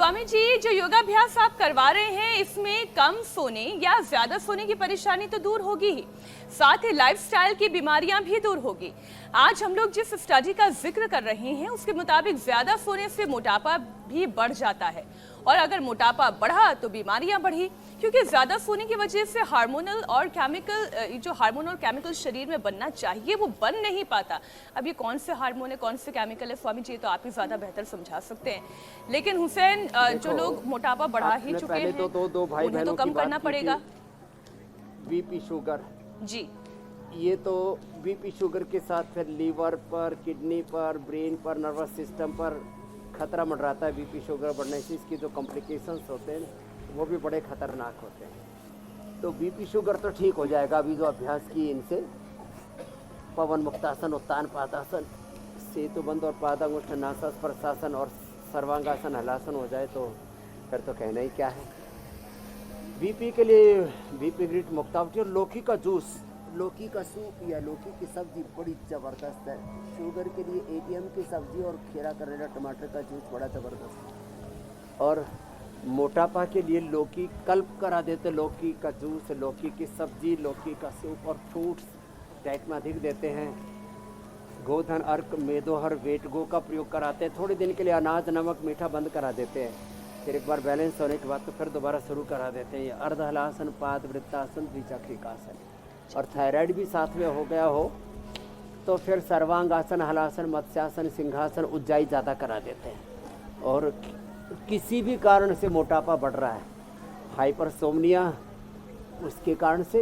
स्वामी जी, जो योगाभ्यास आप करवा रहे हैं इसमें कम सोने या ज्यादा सोने की परेशानी तो दूर होगी ही, साथ ही लाइफस्टाइल की बीमारियां भी दूर होगी। आज हम लोग जिस स्टडी का जिक्र कर रहे हैं उसके मुताबिक ज्यादा सोने से मोटापा भी बढ़ जाता है, और अगर मोटापा बढ़ा तो बीमारियां बढ़ी, क्योंकि ज्यादा सोने की वजह से हार्मोनल और केमिकल शरीर में बनना चाहिए वो बन नहीं पाता। अब ये कौन से हार्मोन है, कौन से केमिकल है स्वामी जी, तो आप ही ज्यादा बेहतर समझा सकते हैं। लेकिन हुसैन, जो लोग मोटापा बढ़ा ही चुके हैं दो भाई उन्हें तो कम करना पड़ेगा। बीपी शुगर जी, ये तो बीपी शुगर के साथ फिर लीवर पर, किडनी पर, ब्रेन पर, नर्वस सिस्टम पर खतरा मंडराता है। बीपी शुगर बढ़ने से इसके जो कॉम्प्लिकेशंस होते हैं वो भी बड़े खतरनाक होते हैं। तो बीपी शुगर तो ठीक हो जाएगा अभी जो अभ्यास किए इनसे, पवन मुक्तासन, उत्तान पादासन, सेतुबंध और पादांगुष्ठ नासा प्रशासन और सर्वांगासन हलासन हो जाए तो फिर तो कहना ही क्या है। बीपी के लिए बीपी ग्रिट मुक्तावटी और लौकी का जूस, लौकी का सूप या लौकी की सब्जी बड़ी ज़बरदस्त है। शुगर के लिए एटीएम की सब्जी और खीरा करेला टमाटर का जूस बड़ा ज़बरदस्त है। और मोटापा के लिए लौकी कल्प करा देते, लौकी का जूस, लौकी की सब्जी, लौकी का सूप और फ्रूट्स डाइट में अधिक देते हैं। गोधन, अर्क, मेदोहर, वेट गो का प्रयोग कराते हैं। थोड़े दिन के लिए अनाज, नमक, मीठा बंद करा देते हैं, फिर एक बार बैलेंस होने के बाद तो फिर दोबारा शुरू करा देते हैं। ये अर्धहलासन, पाद वृत्तासन, द्विचक्रिकासन। और थायराइड भी साथ में हो गया हो तो फिर सर्वांगासन, हलासन, मत्स्यासन, सिंहासन, उज्जाई ज़्यादा करा देते हैं। और किसी भी कारण से मोटापा बढ़ रहा है, हाइपरसोमनिया उसके कारण से,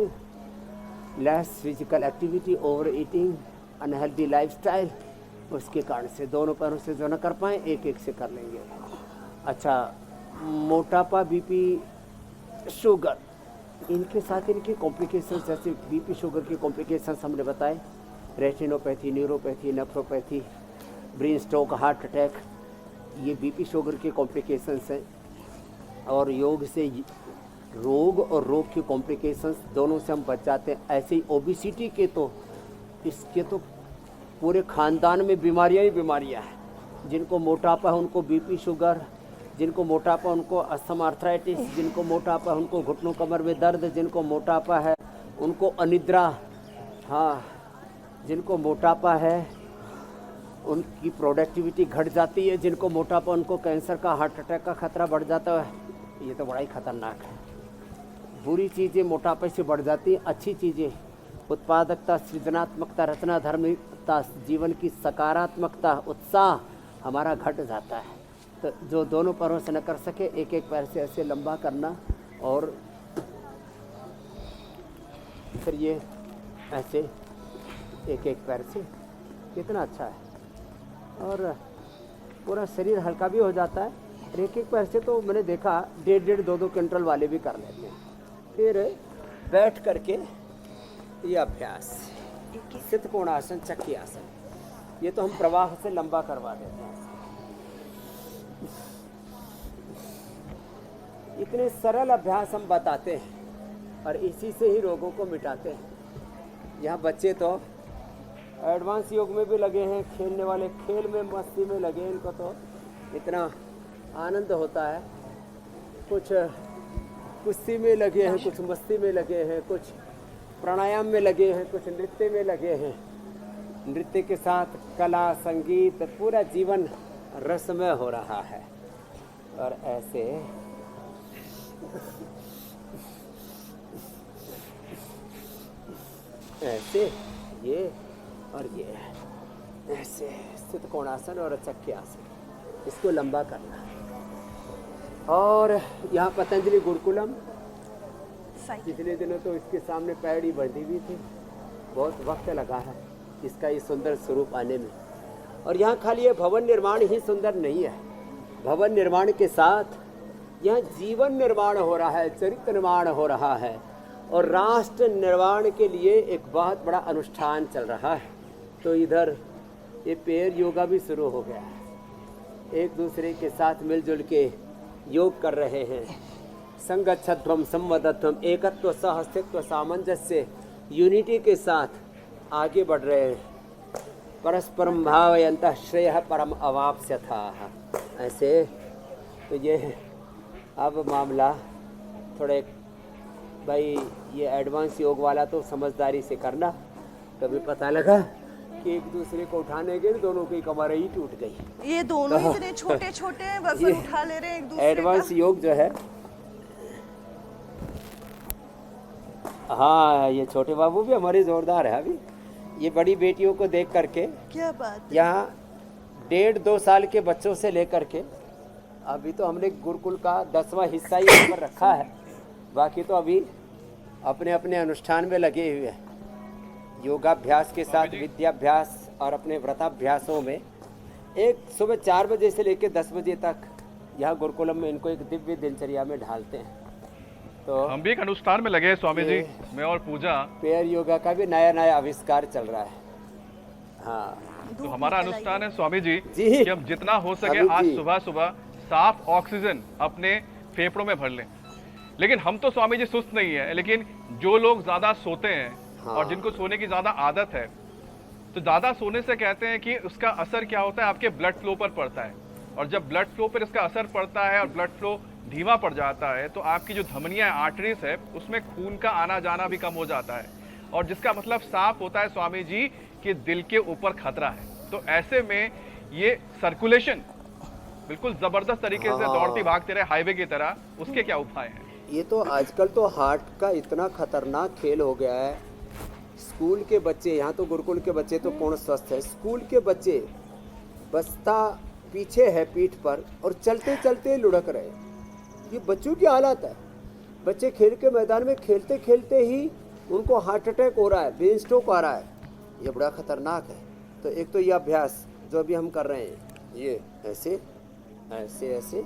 less physical activity, over eating, unhealthy lifestyle उसके कारण से, दोनों पैरों से जो न कर पाएँ एक एक से कर लेंगे। अच्छा, मोटापा, बीपी, शुगर, इनके साथ इनके कॉम्प्लिकेशंस, जैसे बीपी शुगर के कॉम्प्लिकेशंस हमने बताए, retinopathy, neuropathy, nephropathy, brain stroke, heart attack, ये बीपी शुगर के कॉम्प्लिकेशंस हैं। और योग से रोग और रोग के कॉम्प्लिकेशंस दोनों से हम बच जाते हैं। ऐसे ही ओबिसिटी के तो इसके तो पूरे ख़ानदान में बीमारियां ही बीमारियां हैं। जिनको मोटापा है उनको बीपी शुगर, जिनको मोटापा उनको अस्थमा आर्थराइटिस, जिनको मोटापा है उनको घुटनों कमर में दर्द, जिनको मोटापा है उनको अनिद्रा, हाँ, जिनको मोटापा है उनकी प्रोडक्टिविटी घट जाती है, जिनको मोटापा उनको कैंसर का, हार्ट अटैक का खतरा बढ़ जाता है। ये तो बड़ा ही खतरनाक है। बुरी चीज़ें मोटापे से बढ़ जाती हैं, अच्छी चीज़ें उत्पादकता, सृजनात्मकता, रचना धर्मिता, जीवन की सकारात्मकता, उत्साह हमारा घट जाता है। तो जो दोनों पैरों से न कर सके एक एक पैर से ऐसे लंबा करना, और फिर ये ऐसे एक एक पैर से, कितना अच्छा है। और पूरा शरीर हल्का भी हो जाता है। और एक एक पैर से तो मैंने देखा 1.5 2 क्विंटल वाले भी कर लेते हैं। फिर बैठ करके ये अभ्यास, सिद्ध कोणासन, चक्की आसन, ये तो हम प्रवाह से लंबा करवा देते हैं। इतने सरल अभ्यास हम बताते हैं और इसी से ही रोगों को मिटाते हैं। यहाँ बच्चे तो एडवांस योग में भी लगे हैं, खेलने वाले खेल में, मस्ती में लगे हैं। इनको तो इतना आनंद होता है। कुछ कुश्ती में लगे हैं, कुछ मस्ती में लगे हैं, कुछ प्राणायाम में लगे हैं, कुछ नृत्य में लगे हैं। नृत्य के साथ कला, संगीत, पूरा जीवन रसमय हो रहा है। और ऐसे ऐसे ये और ये ऐसे स्थित कोणासन और चक्की आसन, इसको लंबा करना है। और यहाँ पतंजलि गुरुकुलम, पिछले दिनों तो इसके सामने पैड़ी बंधी हुई थी, बहुत वक्त लगा है इसका ये सुंदर स्वरूप आने में। और यहाँ खाली ये भवन निर्माण ही सुंदर नहीं है, भवन निर्माण के साथ यहाँ जीवन निर्माण हो रहा है, चरित्र निर्माण हो रहा है, और राष्ट्र निर्माण के लिए एक बहुत बड़ा अनुष्ठान चल रहा है। तो इधर ये पेड़ योगा भी शुरू हो गया है, एक दूसरे के साथ मिलजुल के योग कर रहे हैं। संगच्छध्वम संवदध्वम, एकत्व, सहस्तित्व, सामंजस्य, यूनिटी के साथ आगे बढ़ रहे हैं। परस्परम भावयन्तः श्रेयः परम अवाप्स्यथाः। ऐसे तो ये अब मामला थोड़े भाई ये एडवांस योग वाला तो समझदारी से करना। कभी पता लगा कि एक दूसरे को उठाने गए दोनों की कमर ही टूट गई। ये दोनों इतने छोटे छोटे हैं, वजन उठा ले रहे हैं एक दूसरे एडवांस का। योग जो है, हाँ ये छोटे बाबू भी हमारे जोरदार है। अभी ये बड़ी बेटियों को देख करके क्या बात है। यहाँ 1.5-2 साल के बच्चों से लेकर के अभी तो हमने गुरुकुल का 10वां हिस्सा ही यहाँ पर रखा है, बाकी तो अभी अपने अपने अनुष्ठान में लगे हुए हैं। योगाभ्यास के साथ विद्याभ्यास और अपने व्रताभ्यासों में एक सुबह 4 बजे से लेकर 10 बजे तक यहाँ गुरुकुलम में इनको एक दिव्य दिनचर्या में ढालते हैं। तो हम भी एक अनुष्ठान में लगे हैं स्वामी जी, मैं और पूजा। पेयर योगा का भी नया नया आविष्कार चल रहा है। हाँ तो हमारा अनुष्ठान है स्वामी जी जी। कि हम जितना हो सके अभी आज जी। सुबह सुबह साफ ऑक्सीजन अपने फेफड़ों में भर लें। लेकिन हम तो स्वामी जी सुस्त नहीं है, लेकिन जो लोग ज्यादा सोते हैं हाँ। और जिनको सोने की ज्यादा आदत है, तो ज्यादा सोने से कहते हैं कि उसका असर क्या होता है, आपके ब्लड फ्लो पर पड़ता है। और जब ब्लड फ्लो पर इसका असर पड़ता है और ब्लड फ्लो धीमा पड़ जाता है, तो आपकी जो धमनियां आर्टरीज है उसमें खून का आना जाना भी कम हो जाता है, और जिसका मतलब साफ होता है स्वामी जी कि दिल के ऊपर खतरा है। तो ऐसे में ये सर्कुलेशन बिल्कुल जबरदस्त तरीके से हाँ। दौड़ती भागते रहे हाईवे की तरह, उसके क्या उपाय हैं? ये तो आजकल तो हार्ट का इतना खतरनाक खेल हो गया है। स्कूल के बच्चे, यहाँ तो गुरुकुल के बच्चे तो पूर्ण स्वस्थ है, स्कूल के बच्चे बस्ता पीछे है पीठ पर और चलते चलते लुढ़क रहे। ये बच्चों की हालत है। बच्चे खेल के मैदान में खेलते खेलते ही उनको हार्ट अटैक हो रहा है, ब्रेन स्ट्रोक आ रहा है। ये बड़ा खतरनाक है। तो एक तो ये अभ्यास जो अभी हम कर रहे हैं, ये ऐसे ऐसे ऐसे,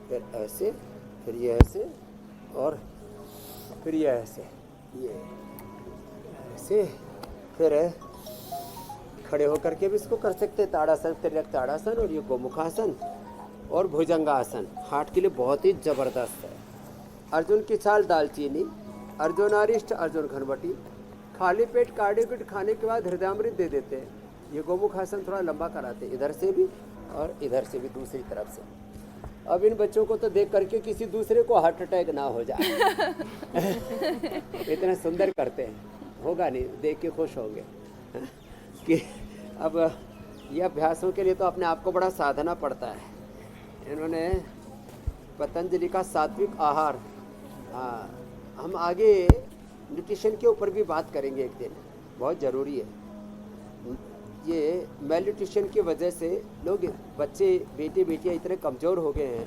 फिर ऐसे, फिर ये ऐसे, और फिर ये ऐसे, ये ऐसे, फिर खड़े होकर के भी इसको कर सकते हैं, ताड़ासन, तिर्यक ताड़ासन, और ये गोमुखासन और भुजंगासन हार्ट के लिए बहुत ही जबरदस्त है। अर्जुन की छाल दालचीनी, अर्जुनारिष्ट, अर्जुन घनवटी, खाली पेट कार्डियोकिट खाने के बाद हृदयामृत दे देते हैं। ये गोमुखासन थोड़ा लंबा कराते हैं, इधर से भी और इधर से भी, दूसरी तरफ से। अब इन बच्चों को तो देख करके किसी दूसरे को हार्ट अटैक ना हो जाए। इतना सुंदर करते हैं, होगा नहीं, देख के खुश होंगे कि अब ये अभ्यासों के लिए तो अपने आप को बड़ा साधना पड़ता है। इन्होंने पतंजलि का सात्विक आहार, हम आगे न्यूट्रिशन के ऊपर भी बात करेंगे एक दिन, बहुत ज़रूरी है। ये मेल न्यूट्रिशन की वजह से लोग, बच्चे बेटे बेटियाँ इतने कमज़ोर हो गए हैं,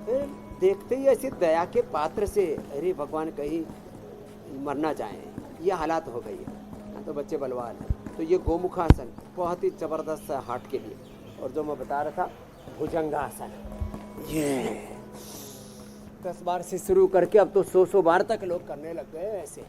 फिर देखते ही ऐसे दया के पात्र से अरे भगवान कहीं मर ना जाएं, ये हालात हो गई है। तो बच्चे बलवान हैं। तो ये गोमुखासन बहुत ही ज़बरदस्त है हार्ट के लिए। और जो मैं बता रहा था भुजंगासन, ये 10 बार से शुरू करके अब तो 100 बार तक लोग करने लग गए ऐसे।